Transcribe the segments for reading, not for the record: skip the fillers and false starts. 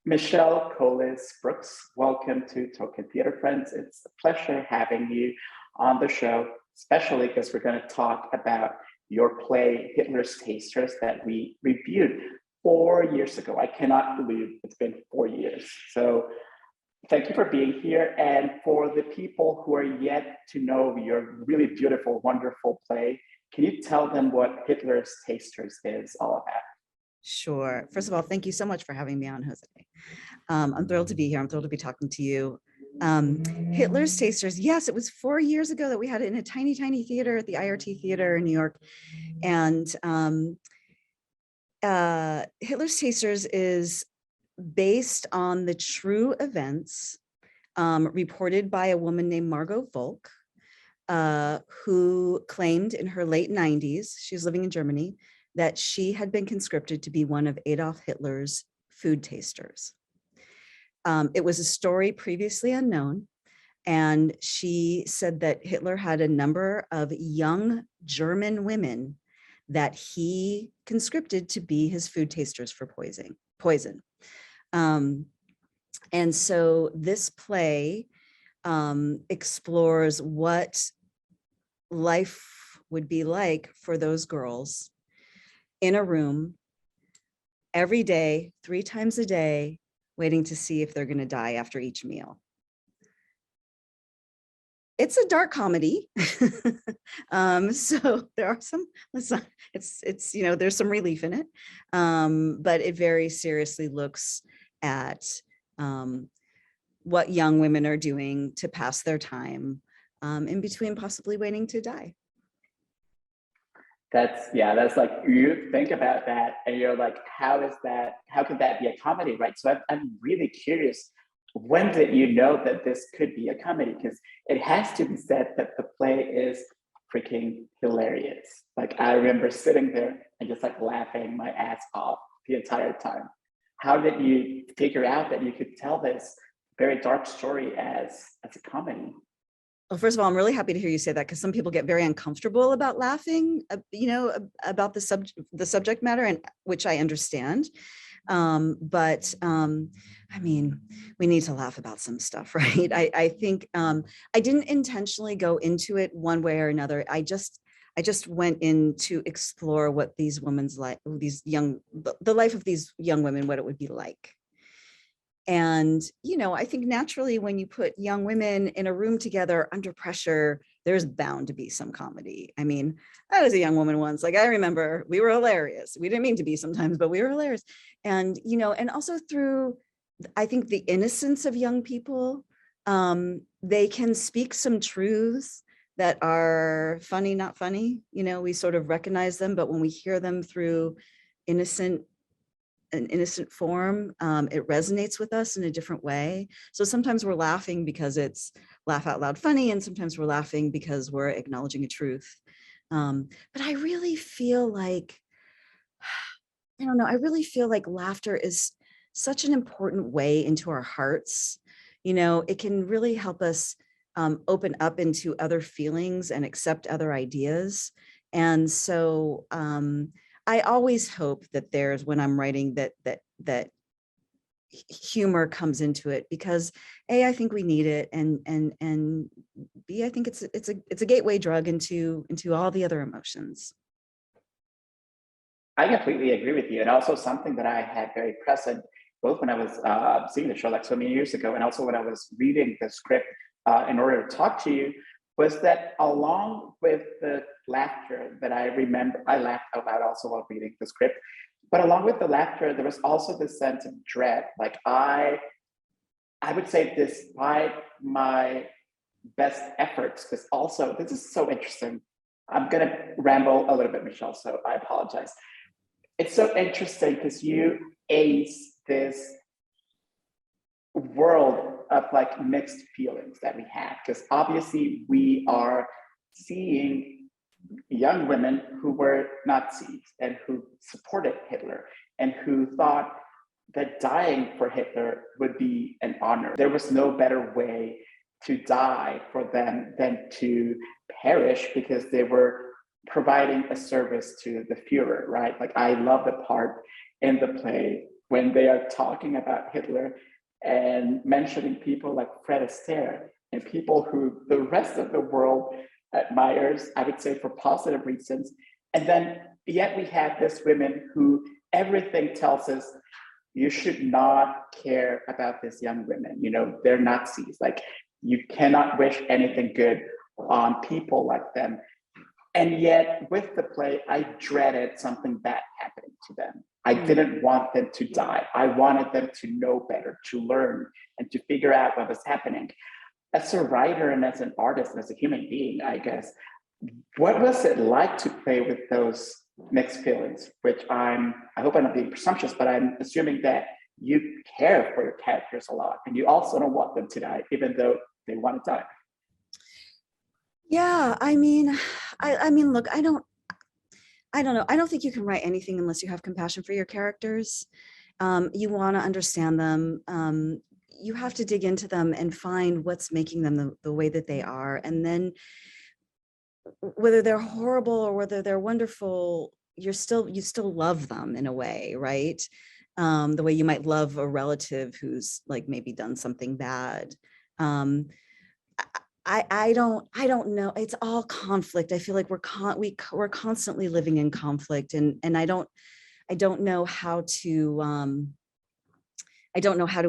Michelle Kholos Brooks, welcome to Token Theater Friends. It's a pleasure having you on the show, especially because we're going to talk about your play, Htlers Tasters, that we reviewed 4 years ago. I cannot believe it's been 4 years. So thank you for being here. And for the people who are yet to know your really beautiful, wonderful play, can you tell them what Htlers Tasters is all about? Sure. First of all, thank you so much for having me on, Jose. I'm thrilled to be here. I'm thrilled to be talking to you. Htlers Tasters, yes, it was 4 years ago that we had it in a tiny, tiny theater at the IRT Theater in New York. And Htlers Tasters is based on the true events reported by a woman named Margot Volk, who claimed in her late 90s, she was living in Germany, that she had been conscripted to be one of Adolf Hitler's food tasters. It was a story previously unknown, and she said that Hitler had a number of young German women that he conscripted to be his food tasters for poison. And so this play explores what life would be like for those girls in a room every day, 3 times a day, waiting to see if they're going to die after each meal. It's a dark comedy. So there are some, it's, you know, there's some relief in it, but it very seriously looks at what young women are doing to pass their time in between possibly waiting to die. That's like, you think about that and you're like, how could that be a comedy, right? So I'm really curious, when did you know that this could be a comedy? Because it has to be said that the play is freaking hilarious. Like, I remember sitting there and just like laughing my ass off the entire time. How did you figure out that you could tell this very dark story as a comedy? Well, first of all, I'm really happy to hear you say that, because some people get very uncomfortable about laughing, about the subject matter, and which I understand. But I mean, we need to laugh about some stuff, right? I think I didn't intentionally go into it one way or another. I just went in to explore what these women's life, the life of these young women, what it would be like. And, you know, I think naturally when you put young women in a room together under pressure, there's bound to be some comedy. I mean, I was a young woman once, like I remember we were hilarious. We didn't mean to be sometimes, but we were hilarious. And, you know, and also through, I think, the innocence of young people, they can speak some truths that are funny, not funny. You know, we sort of recognize them, but when we hear them through an innocent form, it resonates with us in a different way. So sometimes we're laughing because it's laugh out loud funny, and sometimes we're laughing because we're acknowledging a truth. But I really feel like, I don't know, I really feel like laughter is such an important way into our hearts. You know, it can really help us open up into other feelings and accept other ideas. And so I always hope that there's, when I'm writing, that humor comes into it, because A, I think we need it, and B, I think it's a gateway drug into all the other emotions. I completely agree with you. And also something that I had very present, both when I was seeing the show like so many years ago, and also when I was reading the script in order to talk to you, was that along with the laughter that I remember, I laughed out loud also while reading the script, but along with the laughter, there was also this sense of dread. Like I would say, despite my best efforts, because also, this is so interesting. I'm gonna ramble a little bit, Michelle, so I apologize. It's so interesting because you ace this world of like mixed feelings that we have, because obviously we are seeing young women who were Nazis and who supported Hitler and who thought that dying for Hitler would be an honor. There was no better way to die for them than to perish, because they were providing a service to the führer, right? Like, I love the part in the play when they are talking about Hitler and mentioning people like Fred Astaire and people who the rest of the world admires, I would say for positive reasons. And then yet we have this women who everything tells us you should not care about these young women. You know, they're Nazis. Like, you cannot wish anything good on people like them. And yet, with the play, I dreaded something bad happening to them. I didn't want them to die. I wanted them to know better, to learn, and to figure out what was happening. As a writer and as an artist and as a human being, I guess, what was it like to play with those mixed feelings? Which I hope I'm not being presumptuous, but I'm assuming that you care for your characters a lot, and you also don't want them to die, even though they want to die. Yeah, I mean, look, I don't know. I don't think you can write anything unless you have compassion for your characters. You want to understand them. You have to dig into them and find what's making them the way that they are. And then whether they're horrible or whether they're wonderful, you still love them in a way, right? The way you might love a relative who's like maybe done something bad. I don't know. It's all conflict. I feel like we're constantly living in conflict, and I don't know how to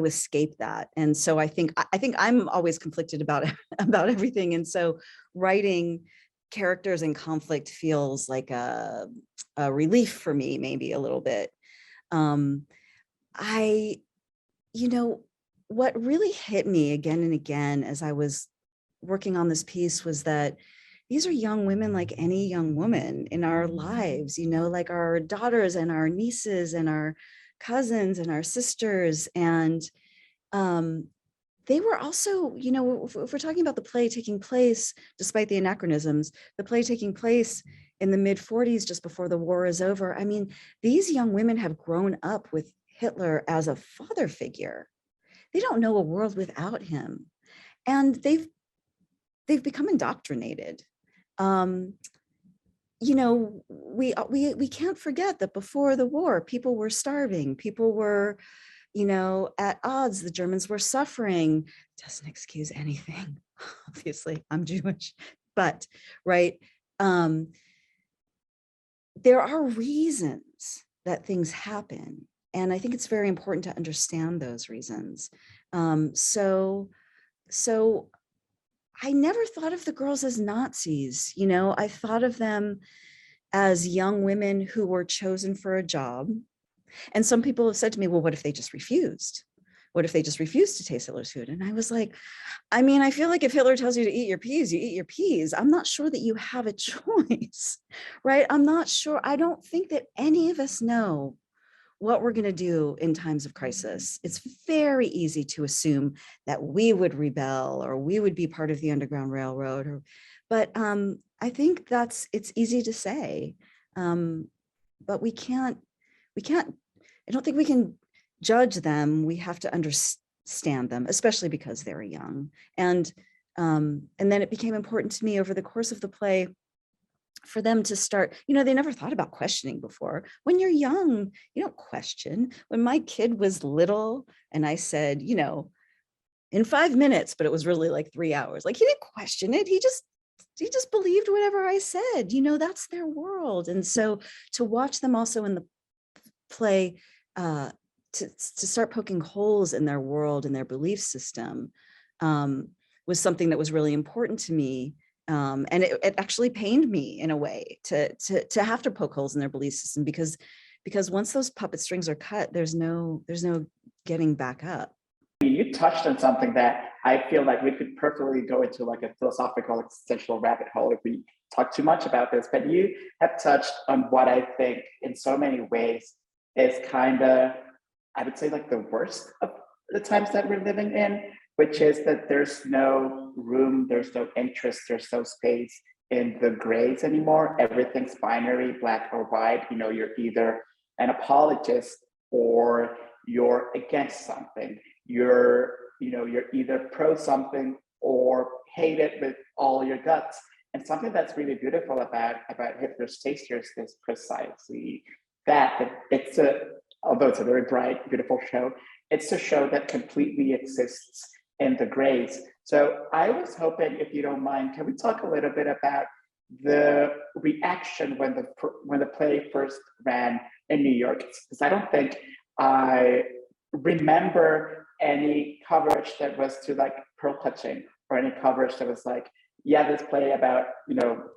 escape that. And so I think I'm always conflicted about about everything. And so writing characters in conflict feels like a relief for me, maybe a little bit. What really hit me again and again as I was working on this piece was that these are young women like any young woman in our lives, like our daughters and our nieces and our cousins and our sisters. And they were also, if we're talking about the play taking place, despite the anachronisms, the play taking place in the mid-40s, just before the war is over. I mean, these young women have grown up with Hitler as a father figure. They don't know a world without him. And they've become indoctrinated. We can't forget that before the war, people were starving. People were, at odds. The Germans were suffering. Doesn't excuse anything. Obviously, I'm Jewish, but right. There are reasons that things happen. And I think it's very important to understand those reasons. So I never thought of the girls as Nazis. I thought of them as young women who were chosen for a job. And some people have said to me, well, what if they just refused? What if they just refused to taste Hitler's food? And I was like, I mean, I feel like if Hitler tells you to eat your peas, you eat your peas. I'm not sure that you have a choice, right? I'm not sure. I don't think that any of us know what we're going to do in times of crisis. It's very easy to assume that we would rebel or we would be part of the Underground Railroad. But I think it's easy to say, but we can't, I don't think we can judge them. We have to understand them, especially because they're young. And then it became important to me over the course of the play for them to start, they never thought about questioning before. When you're young, you don't question. When my kid was little and I said, in 5 minutes, but it was really like 3 hours, like he didn't question it. He just believed whatever I said, that's their world. And so to watch them also in the play, to start poking holes in their world and their belief system was something that was really important to me. And it actually pained me in a way to have to poke holes in their belief system, because once those puppet strings are cut, there's no getting back up. You touched on something that I feel like we could perfectly go into like a philosophical existential rabbit hole if we talk too much about this, but you have touched on what I think in so many ways is kind of, I would say, like the worst of the times that we're living in, which is that there's no room, there's no interest, there's no space in the grays anymore. Everything's binary, black or white. You're either an apologist or you're against something. You're either pro something or hate it with all your guts. And something that's really beautiful about Hitler's Tasters is precisely that it's although it's a very bright, beautiful show, it's a show that completely exists in the grays. So I was hoping, if you don't mind, can we talk a little bit about the reaction when the play first ran in New York? Because I don't think I remember any coverage that was to like pearl clutching, or any coverage that was like, yeah, this play about,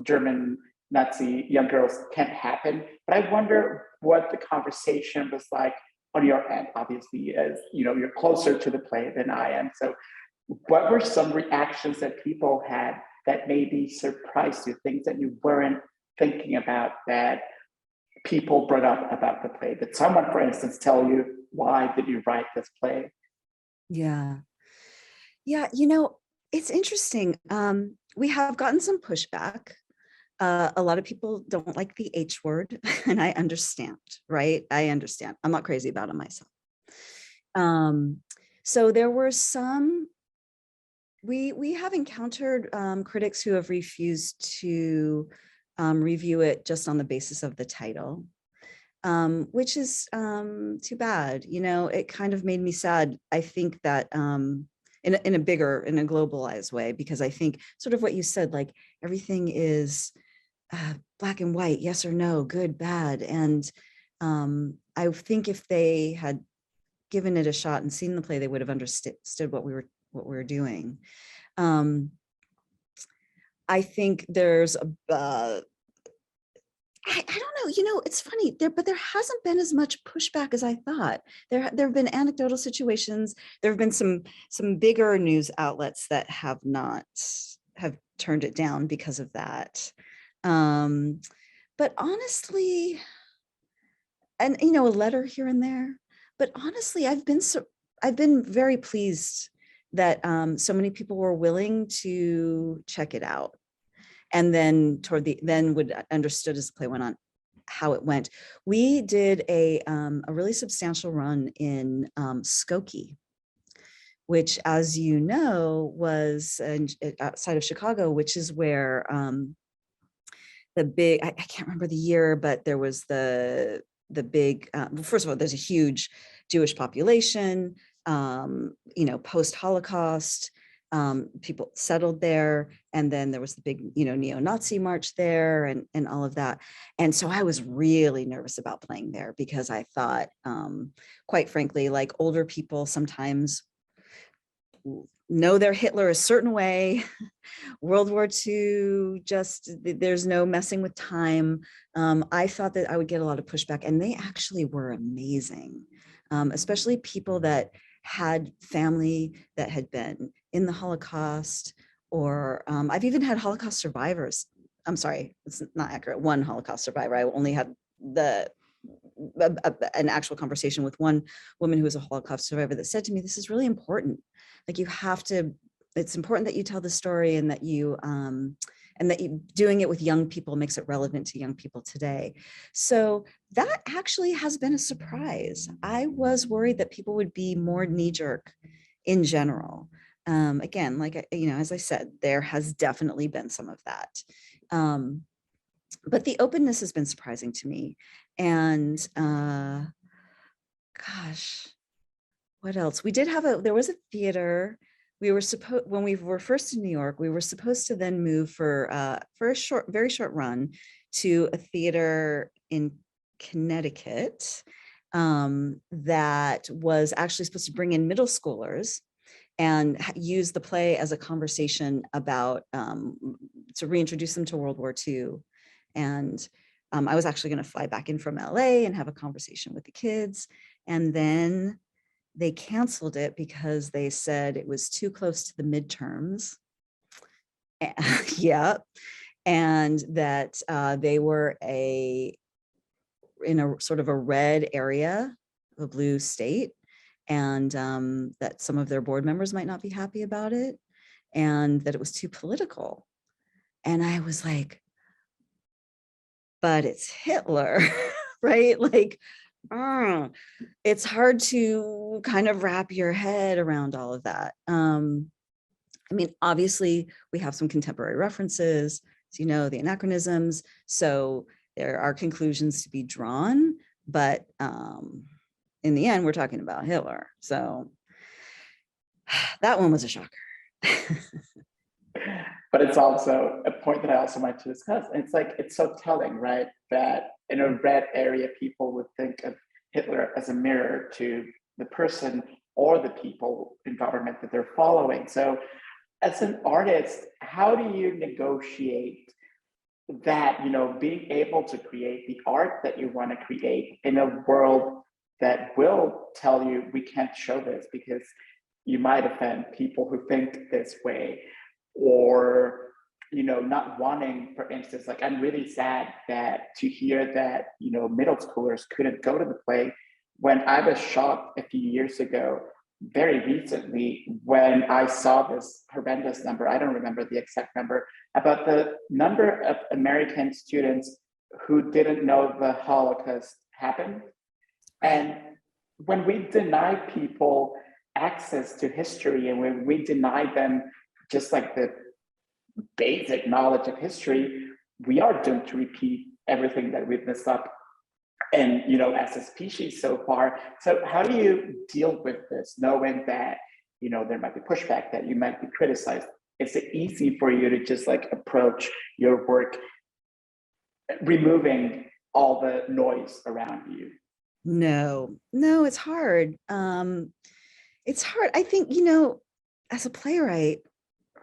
German Nazi young girls can't happen. But I wonder what the conversation was like on your end. Obviously, as you're closer to the play than I am. So what were some reactions that people had that maybe surprised you, things that you weren't thinking about that people brought up about the play? Did someone, for instance, tell you, why did you write this play? Yeah. Yeah. It's interesting. We have gotten some pushback. A lot of people don't like the H word, and I understand, right? I understand. I'm not crazy about it myself. So there were some, we have encountered critics who have refused to review it just on the basis of the title, which is too bad. It kind of made me sad. I think that in a globalized way, because I think sort of what you said, like everything is black and white, yes or no, good, bad. And I think if they had given it a shot and seen the play, they would have understood what we were doing. I think there's I don't know, it's funny there, but there hasn't been as much pushback as I thought. There have been anecdotal situations. There have been some bigger news outlets that have turned it down because of that. But honestly, and a letter here and there, but honestly, I've been very pleased that so many people were willing to check it out. And then would understood as the play went on how it went. We did a really substantial run in Skokie, which, as you know, was outside of Chicago, which is where the big, I can't remember the year, but there was the big, well, first of all, there's a huge Jewish population, post-Holocaust, people settled there. And then there was the big, neo-Nazi march there and all of that. And so I was really nervous about playing there because I thought, quite frankly, like older people sometimes know their Hitler a certain way. World War II, there's no messing with time. I thought that I would get a lot of pushback, and they actually were amazing, especially people that had family that had been in the Holocaust, or I've even had Holocaust survivors. I'm sorry, it's not accurate. One Holocaust survivor. I only had an actual conversation with one woman who was a Holocaust survivor that said to me, this is really important. Like it's important that you tell the story, and that you doing it with young people makes it relevant to young people today. So that actually has been a surprise. I was worried that people would be more knee-jerk in general. Again, like, as I said, there has definitely been some of that. But the openness has been surprising to me. And gosh, what else? There was a theater. When we were first in New York, we were supposed to then move for a very short run to a theater in Connecticut that was actually supposed to bring in middle schoolers and use the play as a conversation about, to reintroduce them to World War II. And I was actually going to fly back in from LA and have a conversation with the kids. And then they canceled it because they said it was too close to the midterms. Yeah. And that they were in a sort of a red area, a blue state, and that some of their board members might not be happy about it, and that it was too political. And I was like, but it's Hitler, right? Like, it's hard to kind of wrap your head around all of that. I mean, obviously, we have some contemporary references, the anachronisms. So there are conclusions to be drawn, but in the end, we're talking about Hitler. So that one was a shocker. But it's also a point that I also want to discuss. And it's like, it's so telling, right? That in a red area, people would think of Hitler as a mirror to the person or the people in government that they're following. So as an artist, how do you negotiate that, being able to create the art that you want to create in a world that will tell you we can't show this because you might offend people who think this way, or not wanting, for instance, like I'm really sad that to hear that middle schoolers couldn't go to the play, when I was shocked a few years ago, very recently, when I saw this horrendous number, I don't remember the exact number, about the number of American students who didn't know the Holocaust happened. And when we deny people access to history, and when we deny them just like the basic knowledge of history, we are doomed to repeat everything that we've messed up and as a species so far. So how do you deal with this, knowing that there might be pushback, that you might be criticized? Is it easy for you to just like approach your work removing all the noise around you? No, it's hard. It's hard. I think, as a playwright,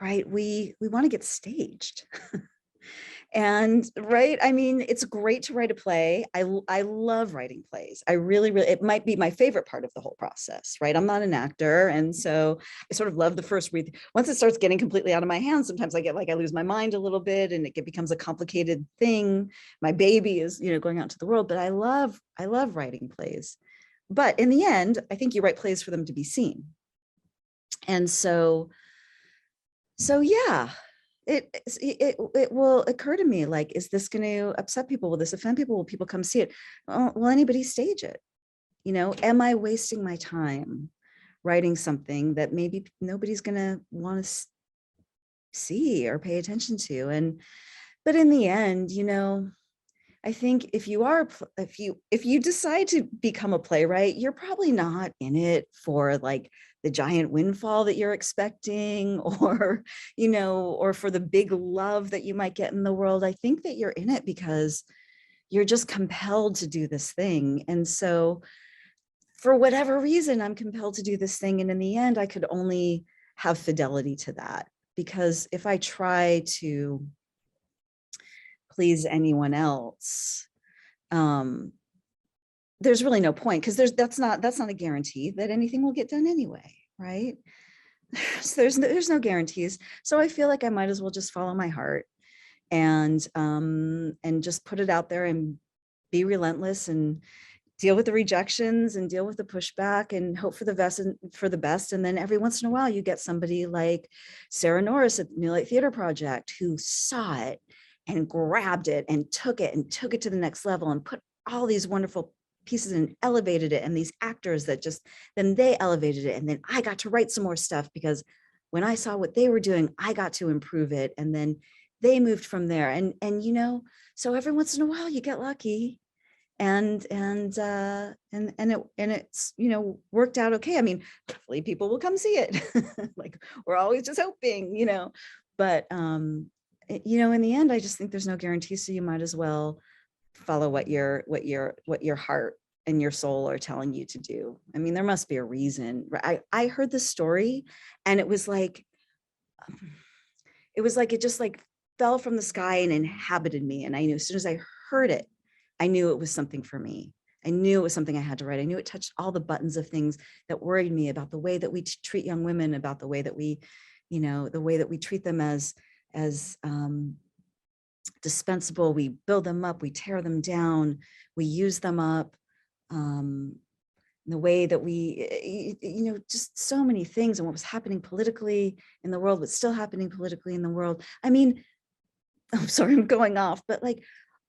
right, we want to get staged. And right, I mean, it's great to write a play. I love writing plays. I really, it might be my favorite part of the whole process, right? I'm not an actor. And so I sort of love the first read. Once it starts getting completely out of my hands, sometimes I get like, I lose my mind a little bit and it becomes a complicated thing. My baby is, going out to the world, but I love writing plays. But in the end, I think you write plays for them to be seen. And so yeah, it will occur to me, like, is this going to upset people? Will this offend people? Will people come see it? Will anybody stage it? Am I wasting my time writing something that maybe nobody's going to want to see or pay attention to? But in the end, I think if you decide to become a playwright, you're probably not in it for like the giant windfall that you're expecting, or, or for the big love that you might get in the world. I think that you're in it because you're just compelled to do this thing. And so for whatever reason, I'm compelled to do this thing. And in the end, I could only have fidelity to that, because if I try to please anyone else, there's really no point, because that's not a guarantee that anything will get done anyway, right? So there's no guarantees. So I feel like I might as well just follow my heart and just put it out there and be relentless and deal with the rejections and deal with the pushback and hope for the best. And then every once in a while you get somebody like Sarah Norris at the New Light Theater Project, who saw it and grabbed it and took it to the next level and put all these wonderful pieces and elevated it. And these actors that then they elevated it. And then I got to write some more stuff, because when I saw what they were doing, I got to improve it. And then they moved from there. And so every once in a while you get lucky, and it's, worked out okay. I mean, hopefully people will come see it. Like, we're always just hoping, but in the end, I just think there's no guarantee. So you might as well follow what your heart and your soul are telling you to do. I mean, there must be a reason. I heard this story, and it was like it just like fell from the sky and inhabited me. And I knew as soon as I heard it, I knew it was something for me. I knew it was something I had to write. I knew it touched all the buttons of things that worried me about the way that we treat young women, about the way that we, the way that we treat them as dispensable. We build them up, we tear them down, we use them up. The way that we, just so many things, and what was happening politically in the world, what's still happening politically in the world. I mean, I'm sorry, I'm going off, but like,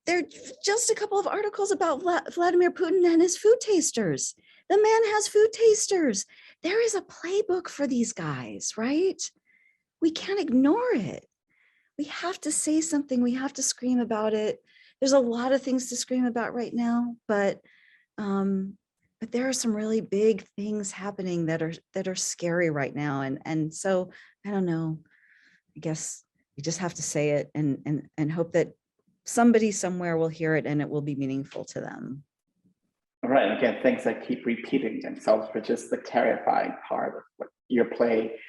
there are just a couple of articles about Vladimir Putin and his food tasters. The man has food tasters. There is a playbook for these guys, right? We can't ignore it. We have to say something. We have to scream about it. There's a lot of things to scream about right now, but but there are some really big things happening that are scary right now. And so I don't know, I guess you just have to say it and hope that somebody somewhere will hear it and it will be meaningful to them. Right. Again, things that keep repeating themselves, which is the terrifying part of what your play,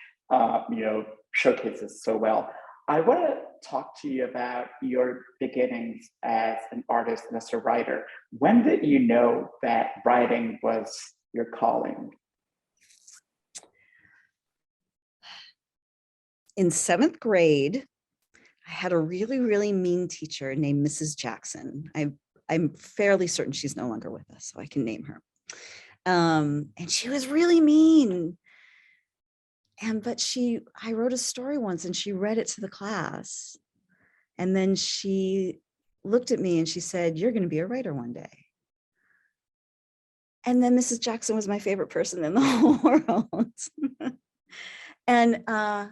showcases so well. I want to talk to you about your beginnings as an artist and as a writer. When did you know that writing was your calling? In 7th grade, I had a really, really mean teacher named Mrs. Jackson. I'm fairly certain she's no longer with us, so I can name her. And she was really mean. But I wrote a story once and she read it to the class. And then she looked at me and she said, "You're going to be a writer one day." And then Mrs. Jackson was my favorite person in the whole world. And I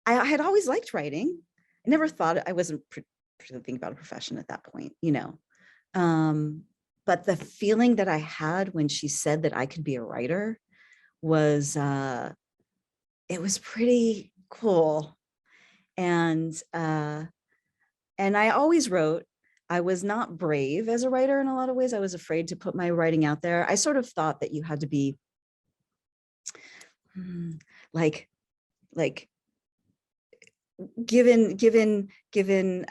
had always liked writing. I never thought, I wasn't thinking about a profession at that point, but the feeling that I had when she said that I could be a writer was, it was pretty cool. And I always wrote. I was not brave as a writer in a lot of ways. I was afraid to put my writing out there. I sort of thought that you had to be like given,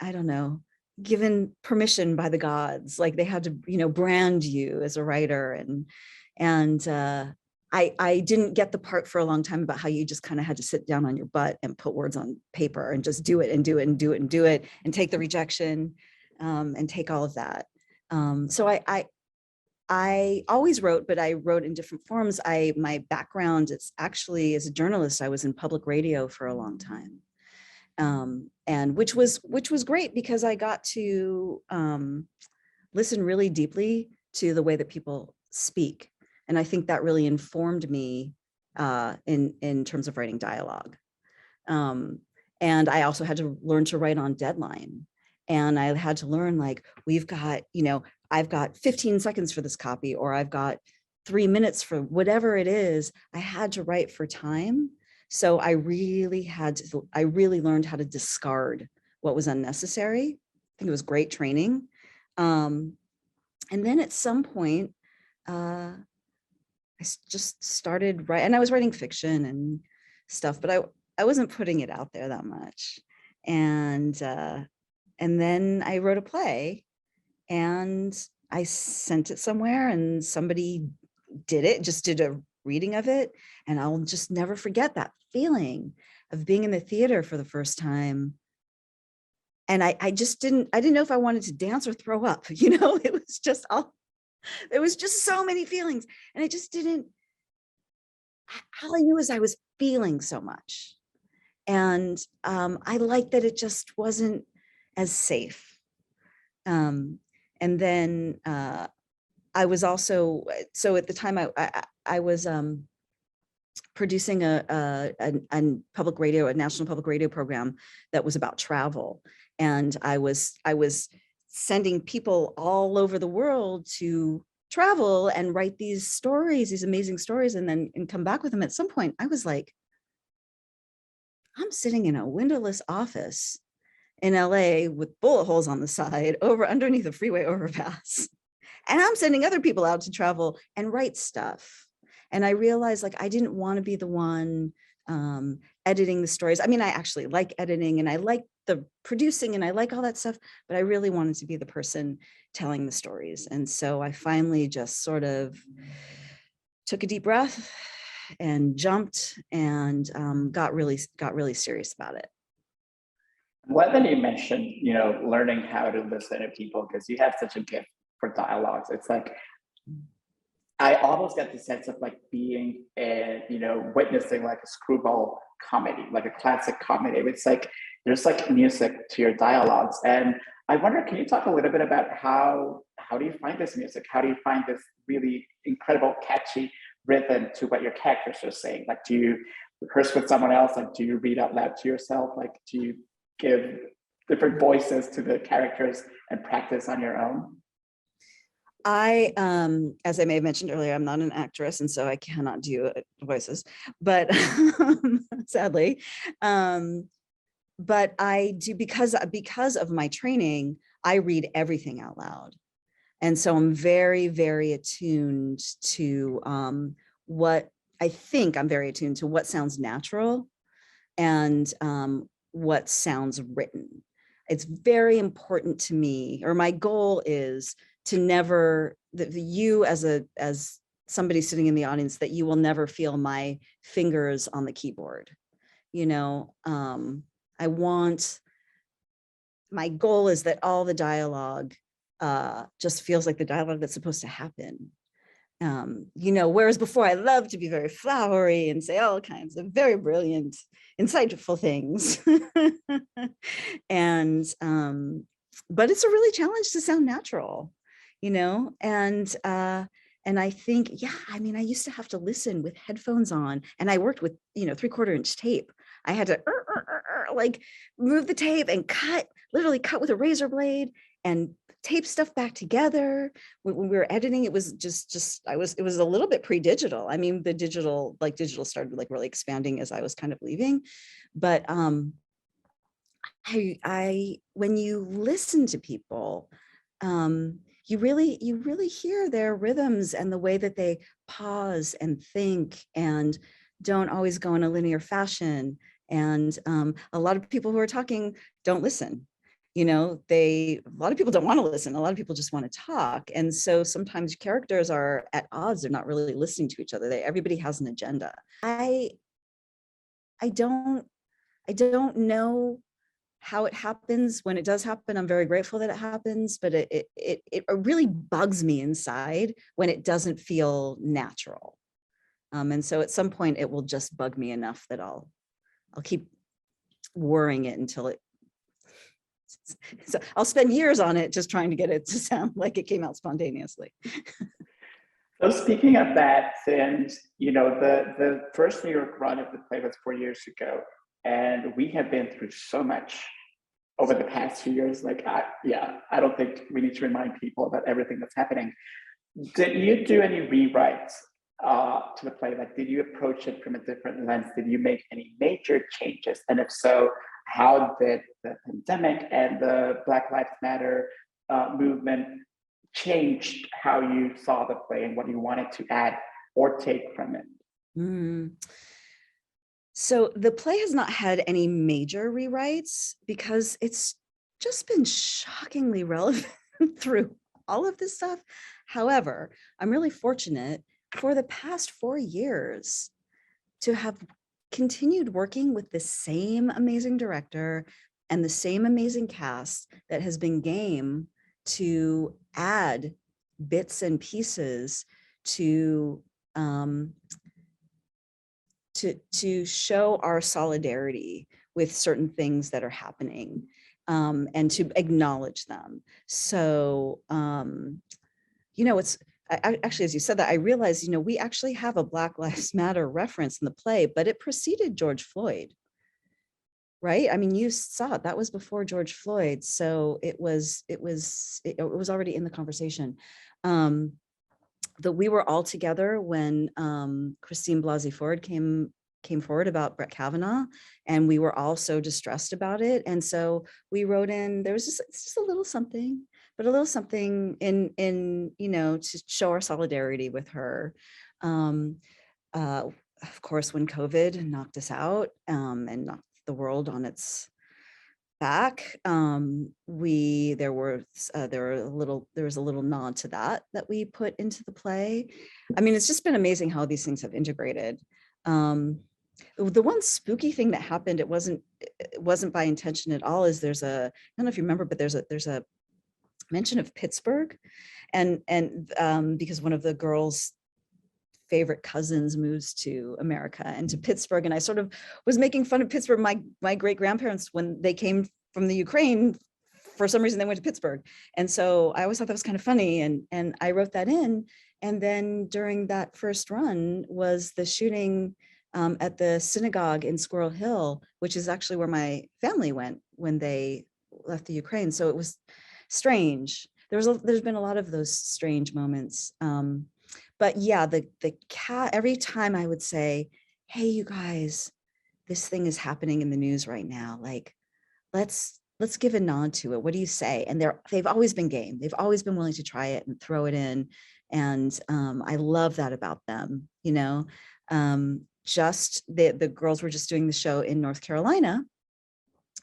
I don't know, given permission by the gods, like they had to, brand you as a writer. And I didn't get the part for a long time about how you just kind of had to sit down on your butt and put words on paper and just do it and do it and do it and do it and take the rejection, and take all of that. So I always wrote, but I wrote in different forms. My background is actually as a journalist. I was in public radio for a long time. And which was great because I got to listen really deeply to the way that people speak. And I think that really informed me in terms of writing dialogue. And I also had to learn to write on deadline. And I had to learn, like, I've got 15 seconds for this copy, or I've got 3 minutes for whatever it is. I had to write for time. So I really learned how to discard what was unnecessary. I think it was great training. And then at some point, I just started writing, and I was writing fiction and stuff, but I wasn't putting it out there that much. And then I wrote a play and I sent it somewhere and somebody did a reading of it. And I'll just never forget that feeling of being in the theater for the first time. And I didn't know if I wanted to dance or throw up, it was just there was just so many feelings. And I just didn't, all I knew is I was feeling so much. And I liked that it just wasn't as safe. And then I was also, so at the time I was producing a public radio, a national public radio program that was about travel. And I was sending people all over the world to travel and write these stories, these amazing stories, and come back with them. At some point, I was like, I'm sitting in a windowless office in LA with bullet holes on the side underneath a freeway overpass. And I'm sending other people out to travel and write stuff. And I realized, like, I didn't want to be the one editing the stories. I mean, I actually like editing and I like the producing and I like all that stuff, but I really wanted to be the person telling the stories. And so I finally just sort of took a deep breath and jumped and got really serious about it. Well, then you mentioned, learning how to listen to people because you have such a gift for dialogues. It's like, I almost get the sense of like being witnessing like a screwball comedy, like a classic comedy. It's like, there's like music to your dialogues. And I wonder, can you talk a little bit about how do you find this music? How do you find this really incredible, catchy rhythm to what your characters are saying? Like, do you rehearse with someone else? Like, do you read out loud to yourself? Like, do you give different voices to the characters and practice on your own? As I may have mentioned earlier, I'm not an actress, and so I cannot do voices, but sadly, but I do, because of my training, I read everything out loud. And so I'm very, very attuned to what I think I'm very attuned to what sounds natural and what sounds written. It's very important to me, or my goal is to never, you as somebody sitting in the audience, that you will never feel my fingers on the keyboard. You know, my goal is that all the dialogue just feels like the dialogue that's supposed to happen. You know, whereas before I loved to be very flowery and say all kinds of very brilliant, insightful things. And, but it's a really challenge to sound natural, you know, and I think, yeah, I mean, I used to have to listen with headphones on, and I worked with, you know, 3/4 inch tape. I had to like move the tape and literally cut with a razor blade and tape stuff back together. When we were editing, it was it was a little bit pre-digital. I mean, the digital started like really expanding as I was kind of leaving. But when you listen to people, you really hear their rhythms and the way that they pause and think and don't always go in a linear fashion. And a lot of people who are talking don't listen. You know, a lot of people don't want to listen. A lot of people just want to talk. And so sometimes characters are at odds. They're not really listening to each other. Everybody has an agenda. I don't know how it happens. When it does happen, I'm very grateful that it happens, but it really bugs me inside when it doesn't feel natural. And so at some point it will just bug me enough that I'll keep worrying it until it, so I'll spend years on it just trying to get it to sound like it came out spontaneously. So speaking of that, since you know the first New York run of the play was 4 years ago, and we have been through so much over the past few years. Like, I don't think we need to remind people about everything that's happening. Did you do any rewrites to the play? Like, did you approach it from a different lens? Did you make any major changes? And if so, how did the pandemic and the Black Lives Matter movement changed how you saw the play and what you wanted to add or take from it? So the play has not had any major rewrites because it's just been shockingly relevant through all of this stuff. However, I'm really fortunate for the past 4 years to have continued working with the same amazing director and the same amazing cast that has been game to add bits and pieces to show our solidarity with certain things that are happening, and to acknowledge them. So, you know, actually, as you said that, I realized, you know, we actually have a Black Lives Matter reference in the play, but it preceded George Floyd, right? I mean, you saw it, that was before George Floyd. So it was already in the conversation. That we were all together when Christine Blasey Ford came forward about Brett Kavanaugh, and we were all so distressed about it. And so we wrote in, there was just a little something, but a little something in you know, to show our solidarity with her. Of course, when COVID knocked us out and knocked the world on its back, there was a little nod to that we put into the play. I mean, it's just been amazing how these things have integrated. The one spooky thing that happened, it wasn't by intention at all, is I don't know if you remember, but there's a mention of Pittsburgh, and because one of the girls' favorite cousins moves to America and to Pittsburgh. And I sort of was making fun of Pittsburgh. My great grandparents, when they came from the Ukraine, for some reason they went to Pittsburgh. And so I always thought that was kind of funny. And I wrote that in. And then during that first run was the shooting at the synagogue in Squirrel Hill, which is actually where my family went when they left the Ukraine. So it was strange. there's been a lot of those strange moments. But yeah, the cat, every time I would say, hey, you guys, this thing is happening in the news right now. Like, let's give a nod to it. What do you say? And they've always been game. They've always been willing to try it and throw it in. And I love that about them, you know. Just the girls were just doing the show in North Carolina.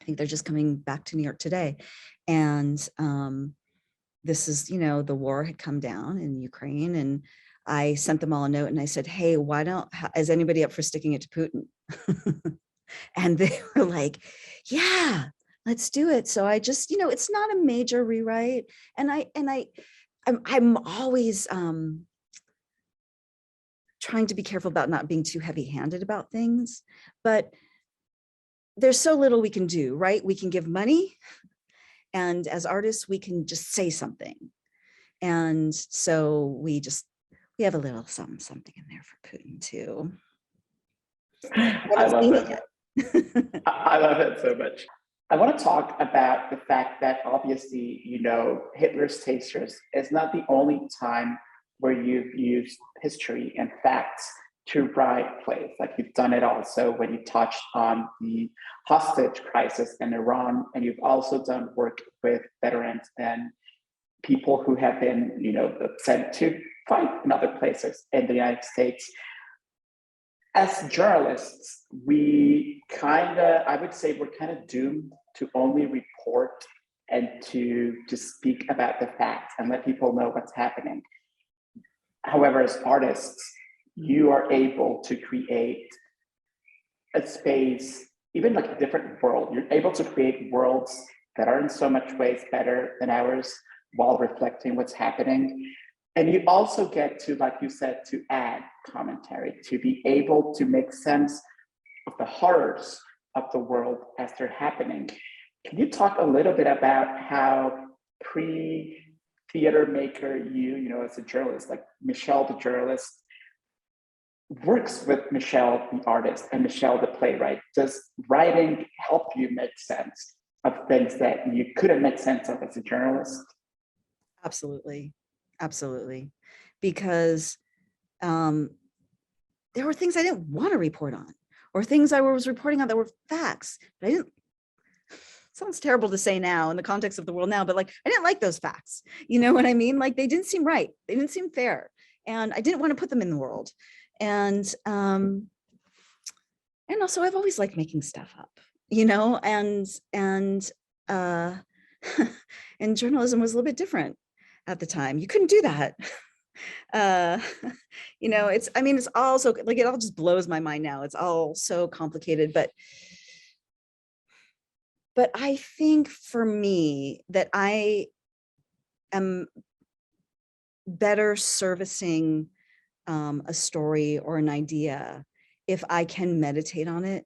I think they're just coming back to New York today. And this is, you know, the war had come down in Ukraine, and I sent them all a note and I said, hey, why don't, is anybody up for sticking it to Putin? And they were like, yeah, let's do it. So I just, you know, it's not a major rewrite. And I'm always trying to be careful about not being too heavy-handed about things, but there's so little we can do, right? We can give money, and as artists, we can just say something. And so we have a little something in there for Putin too. I love it. I love it so much. I want to talk about the fact that obviously, you know, Hitler's Tasters is not the only time where you've used history and facts to write plays. Like, you've done it also when you touched on the hostage crisis in Iran, and you've also done work with veterans and people who have been, you know, sent to fight in other places in the United States. As journalists, I would say we're kind of doomed to only report and to speak about the facts and let people know what's happening. However, as artists, you are able to create a space, even like a different world. You're able to create worlds that are in so much ways better than ours while reflecting what's happening. And you also get to, like you said, to add commentary, to be able to make sense of the horrors of the world as they're happening. Can you talk a little bit about how pre-theater maker you know, as a journalist, like Michelle the journalist, works with Michelle the artist and Michelle the playwright? Does writing help you make sense of things that you couldn't make sense of as a journalist? Absolutely. Absolutely. Because there were things I didn't want to report on, or things I was reporting on that were facts, but I didn't, sounds terrible to say now in the context of the world now, but like, I didn't like those facts. You know what I mean? Like, they didn't seem right. They didn't seem fair. And I didn't want to put them in the world. And also I've always liked making stuff up, you know, and and journalism was a little bit different at the time. You couldn't do that. You know, it's all so, like, it all just blows my mind now. It's all so complicated, but I think for me that I am better servicing a story or an idea if I can meditate on it,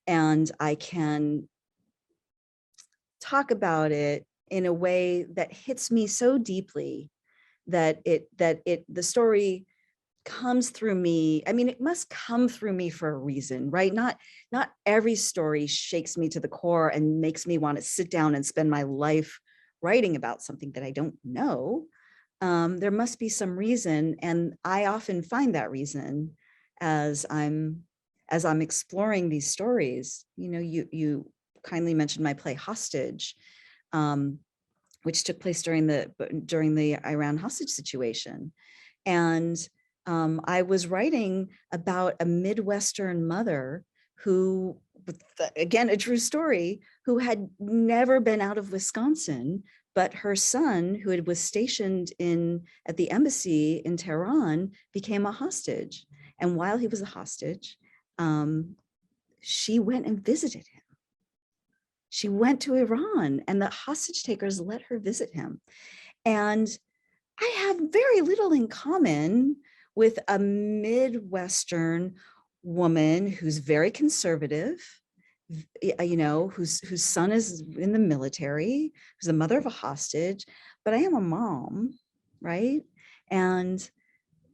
and I can talk about it in a way that hits me so deeply that the story comes through me. I mean, it must come through me for a reason, right? Not every story shakes me to the core and makes me want to sit down and spend my life writing about something that I don't know. There must be some reason, and I often find that reason as I'm exploring these stories. You know, you kindly mentioned my play Hostage, which took place during the Iran hostage situation. And I was writing about a Midwestern mother who, again, a true story, who had never been out of Wisconsin, but her son, who was stationed at the embassy in Tehran, became a hostage. And while he was a hostage, she went and visited him. She went to Iran, and the hostage takers let her visit him. And I have very little in common with a Midwestern woman who's very conservative, you know, whose son is in the military, who's the mother of a hostage, but I am a mom, right? And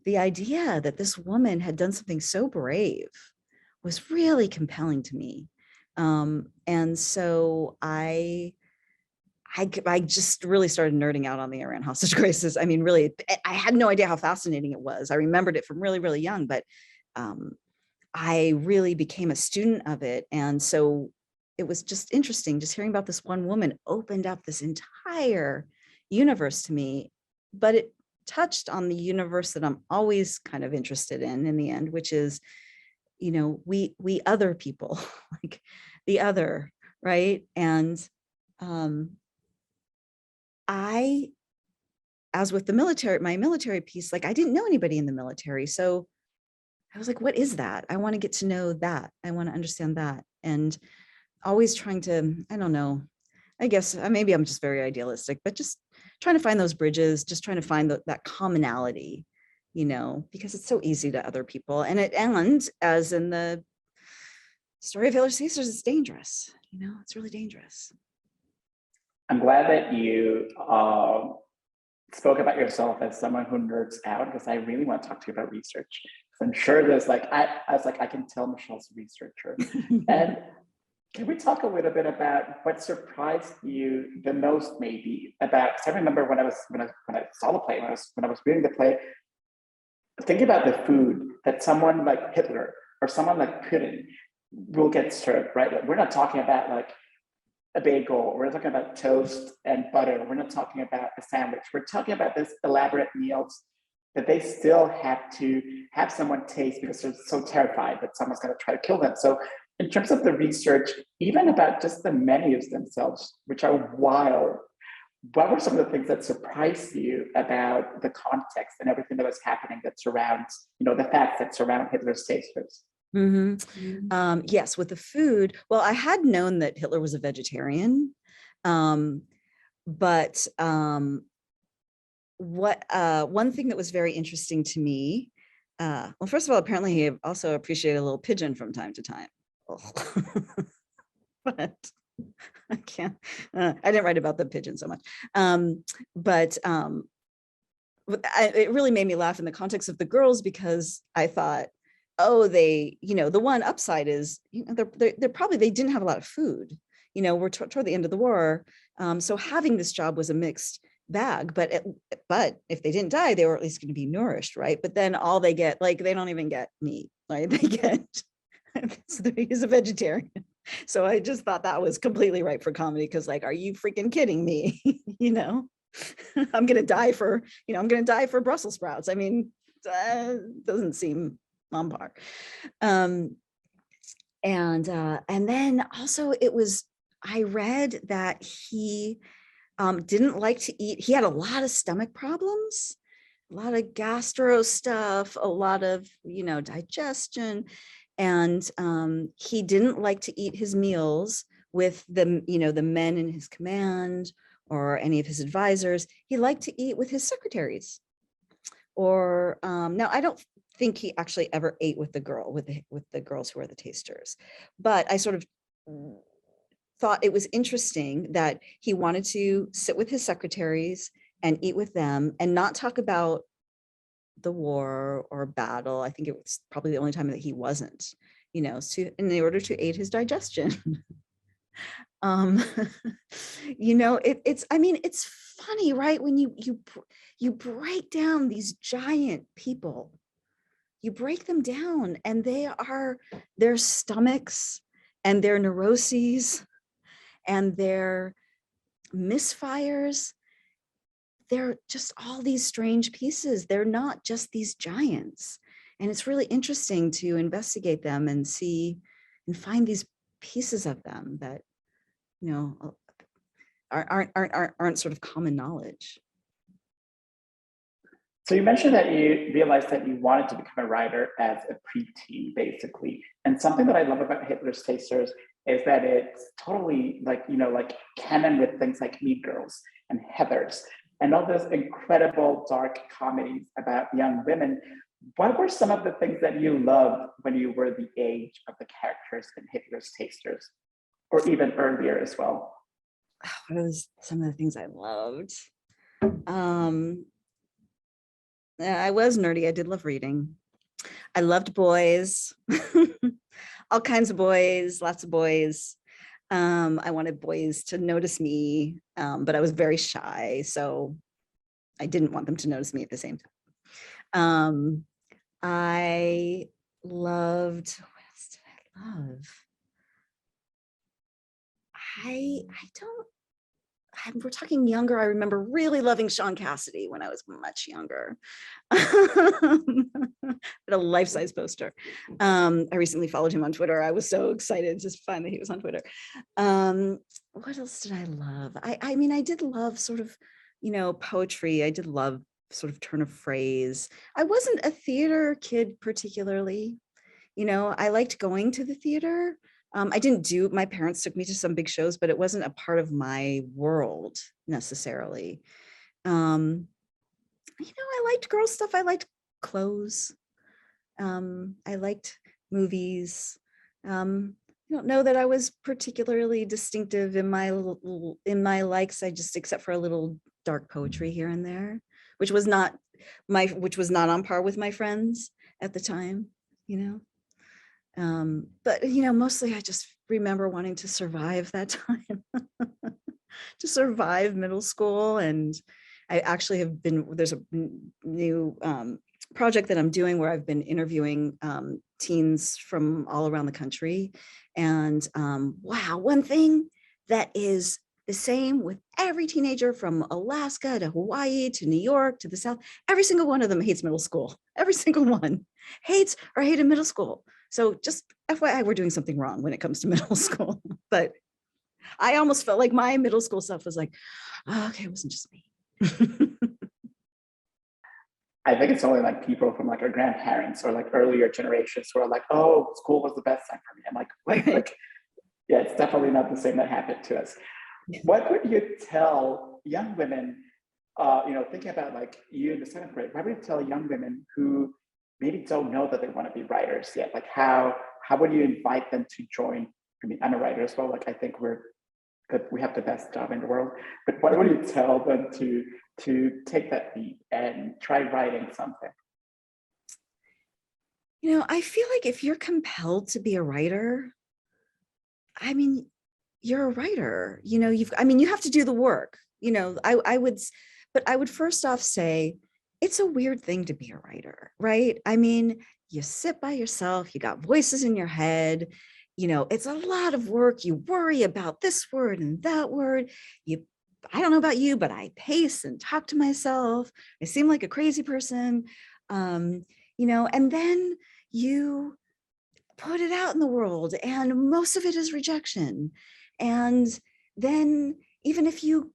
the idea that this woman had done something so brave was really compelling to me. And so I I just really started nerding out on the Iran hostage crisis. I mean, really, I had no idea how fascinating it was. I remembered it from really, really young, but I really became a student of it. And so it was just interesting, just hearing about this one woman opened up this entire universe to me, but it touched on the universe that I'm always kind of interested in the end, which is, we other people, like the other, right? And I, as with the military, my military piece, like I didn't know anybody in the military. So I was like, what is that? I want to get to know that. I want to understand that. And always trying to, I don't know, I guess maybe I'm just very idealistic, but just trying to find those bridges, just trying to find that commonality, because it's so easy to other people. And it ends, as in the story of Htlers, it's dangerous. It's really dangerous. I'm glad that you spoke about yourself as someone who nerds out, because I really want to talk to you about research. I'm sure there's I can tell Michelle's a researcher. And can we talk a little bit about what surprised you the most, maybe, about, because I remember when I saw the play, when I was reading the play, thinking about the food that someone like Hitler or someone like Putin will get served, right? Like, we're not talking about like a bagel, we're talking about toast and butter, we're not talking about a sandwich, we're talking about this elaborate meals that they still have to have someone taste because they're so terrified that someone's going to try to kill them. So in terms of the research, even about just the menus themselves, which are wild, what were some of the things that surprised you about the context and everything that was happening that surrounds, the facts that surround Hitler's tasters? Yes, with the food. Well, I had known that Hitler was a vegetarian, but one thing that was very interesting to me, well, first of all, apparently he also appreciated a little pigeon from time to time. But I can't, I didn't write about the pigeon so much. But it really made me laugh in the context of the girls, because I thought, oh, they, the one upside is, they're probably, they didn't have a lot of food, we're toward the end of the war. So having this job was a mixed bag, but if they didn't die, they were at least going to be nourished, right? But then all they get, like, they don't even get meat, right? They get, so he's a vegetarian. So I just thought that was completely right for comedy, because like, are you freaking kidding me? I'm going to die for, I'm going to die for Brussels sprouts. I mean, doesn't seem on par. And then also I read that he didn't like to eat. He had a lot of stomach problems, a lot of gastro stuff, a lot of, digestion. And he didn't like to eat his meals with the men in his command or any of his advisors. He liked to eat with his secretaries. Or now I don't think he actually ever ate with the girls who are the tasters, but I sort of thought it was interesting that he wanted to sit with his secretaries and eat with them and not talk about the war or battle. I think it was probably the only time that he wasn't, in order to aid his digestion. It's funny, right? When you break down these giant people, you break them down, and their stomachs and their neuroses and their misfires, they're just all these strange pieces. They're not just these giants. And it's really interesting to investigate them and see and find these pieces of them that, aren't sort of common knowledge. So you mentioned that you realized that you wanted to become a writer as a preteen, basically. And something that I love about Hitler's Tasters is that it's totally like canon with things like Mean Girls and Htlers and all those incredible dark comedies about young women. What were some of the things that you loved when you were the age of the characters in Hitler's Tasters, or even earlier as well? What was some of the things I loved? I was nerdy. I did love reading. I loved boys, all kinds of boys, lots of boys. I wanted boys to notice me, but I was very shy, so I didn't want them to notice me at the same time. I loved, what else did I love? We're talking younger. I remember really loving Sean Cassidy when I was much younger. A life-size poster. I recently followed him on Twitter. I was so excited to find that he was on Twitter. What else did I love? I mean, I did love sort of, poetry. I did love sort of turn of phrase. I wasn't a theater kid particularly. I liked going to the theater. My parents took me to some big shows, but it wasn't a part of my world necessarily. I liked girl stuff. I liked clothes. I liked movies. I don't know that I was particularly distinctive in my likes. Except for a little dark poetry here and there, which was not on par with my friends at the time, but mostly I just remember wanting to survive that time, to survive middle school. And I actually there's a new project that I'm doing where I've been interviewing teens from all around the country. And wow, one thing that is the same with every teenager from Alaska to Hawaii to New York to the South, every single one of them hates middle school. Every single one hates or hated middle school. So just FYI, we're doing something wrong when it comes to middle school. But I almost felt like my middle school stuff was like, oh, okay, it wasn't just me. I think it's only like people from like our grandparents or like earlier generations who are like, oh, school was the best time for me. I'm like, wait, like, yeah, it's definitely not the same that happened to us. What would you tell young women, thinking about like you in the 7th grade, what would you tell young women who maybe don't know that they want to be writers yet? Like how would you invite them to join? I mean, I'm a writer as well. Like I think we have the best job in the world, but what would you tell them to take that leap and try writing something? I feel like if you're compelled to be a writer, I mean, you're a writer, you have to do the work, I would first off say, it's a weird thing to be a writer, right? I mean, you sit by yourself, you got voices in your head, it's a lot of work. You worry about this word and that word. I don't know about you, but I pace and talk to myself. I seem like a crazy person, and then you put it out in the world and most of it is rejection. And then even if you're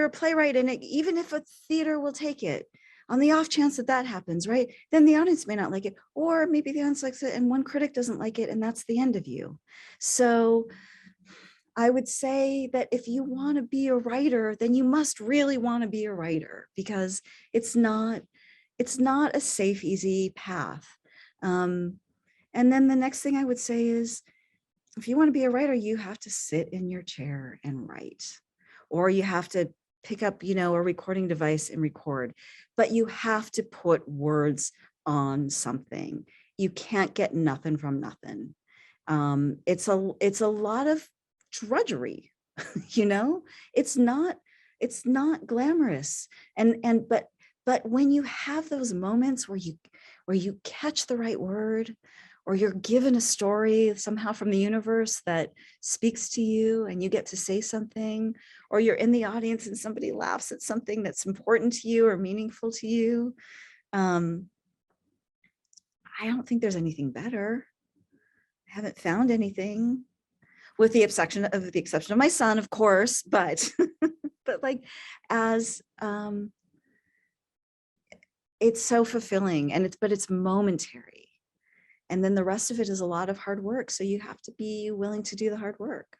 a playwright and even if a theater will take it, on the off chance that happens, right, then the audience may not like it, or maybe the audience likes it and one critic doesn't like it and that's the end of you. So I would say that if you want to be a writer, then you must really want to be a writer, because it's not a safe, easy path. And then the next thing I would say is, if you want to be a writer, you have to sit in your chair and write, or you have to pick up, a recording device and record, but you have to put words on something. You can't get nothing from nothing. It's a lot of drudgery, it's not glamorous. But when you have those moments where you catch the right word, or you're given a story somehow from the universe that speaks to you and you get to say something, or you're in the audience and somebody laughs at something that's important to you or meaningful to you, I don't think there's anything better. I haven't found anything, with the exception of my son, of course, but but like, as it's so fulfilling, and it's momentary. And then the rest of it is a lot of hard work. So you have to be willing to do the hard work.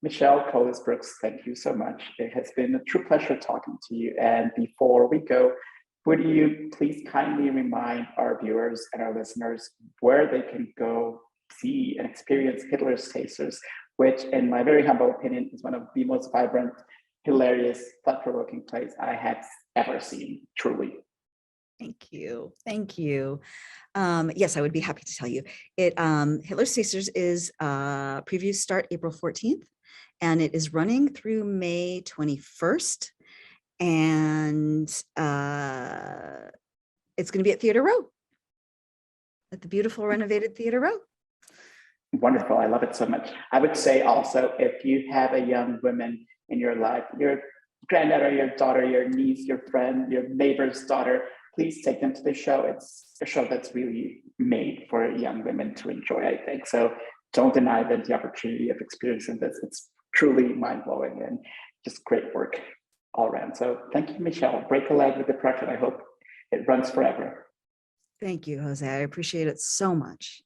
Michelle Kholos Brooks, thank you so much. It has been a true pleasure talking to you. And before we go, would you please kindly remind our viewers and our listeners where they can go see and experience Htlers Tasters, which in my very humble opinion is one of the most vibrant, hilarious, thought-provoking plays I have ever seen, truly. Thank you. Thank you. Yes, I would be happy to tell you. Htlers Tasters is previews start April 14th, and it is running through May 21st. And it's going to be at Theater Row, at the beautiful renovated Theater Row. Wonderful. I love it so much. I would say also, if you have a young woman in your life, your granddaughter, your daughter, your niece, your friend, your neighbor's daughter, please take them to the show. It's a show that's really made for young women to enjoy, I think. So don't deny them the opportunity of experiencing this. It's truly mind-blowing and just great work all around. So thank you, Michelle. Break a leg with the project. I hope it runs forever. Thank you, Jose. I appreciate it so much.